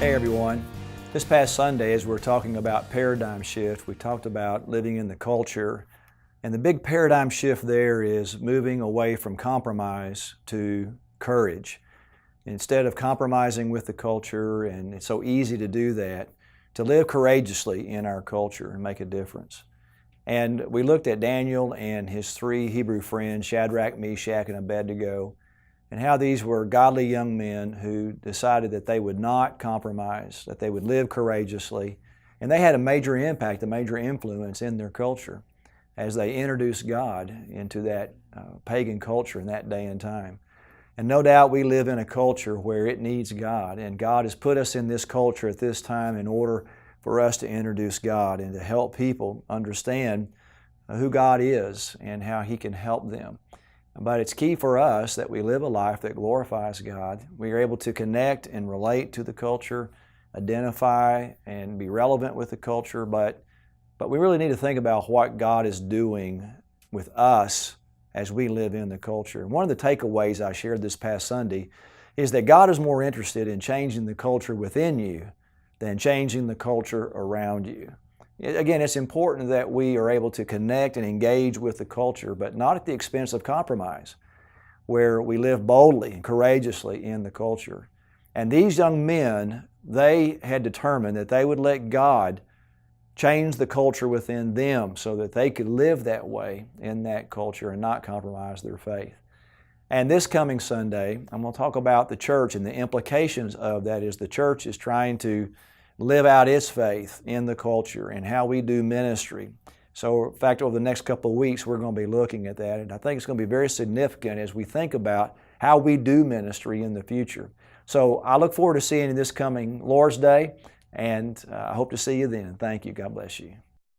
Hey everyone. This past Sunday, as we're talking about paradigm shift, we talked about living in the culture. And the big paradigm shift there is moving away from compromise to courage. Instead of compromising with the culture, and it's so easy to do that, to live courageously in our culture and make a difference. And we looked at Daniel and his three Hebrew friends, Shadrach, Meshach, and Abednego, and how these were godly young men who decided that they would not compromise, that they would live courageously. And they had a major impact, a major influence in their culture as they introduced God into that pagan culture in that day and time. And no doubt we live in a culture where it needs God, and God has put us in this culture at this time in order for us to introduce God and to help people understand who God is and how He can help them. But it's key for us that we live a life that glorifies God. We are able to connect and relate to the culture, identify and be relevant with the culture, but we really need to think about what God is doing with us as we live in the culture. And one of the takeaways I shared this past Sunday is that God is more interested in changing the culture within you than changing the culture around you. Again, it's important that we are able to connect and engage with the culture, but not at the expense of compromise, where we live boldly and courageously in the culture. And these young men, they had determined that they would let God change the culture within them so that they could live that way in that culture and not compromise their faith. And this coming Sunday, I'm going to talk about the church and the implications of that as the church is trying to live out its faith in the culture and how we do ministry. So, in fact, over the next couple of weeks, we're going to be looking at that. And I think it's going to be very significant as we think about how we do ministry in the future. So I look forward to seeing you this coming Lord's Day, and I hope to see you then. Thank you. God bless you.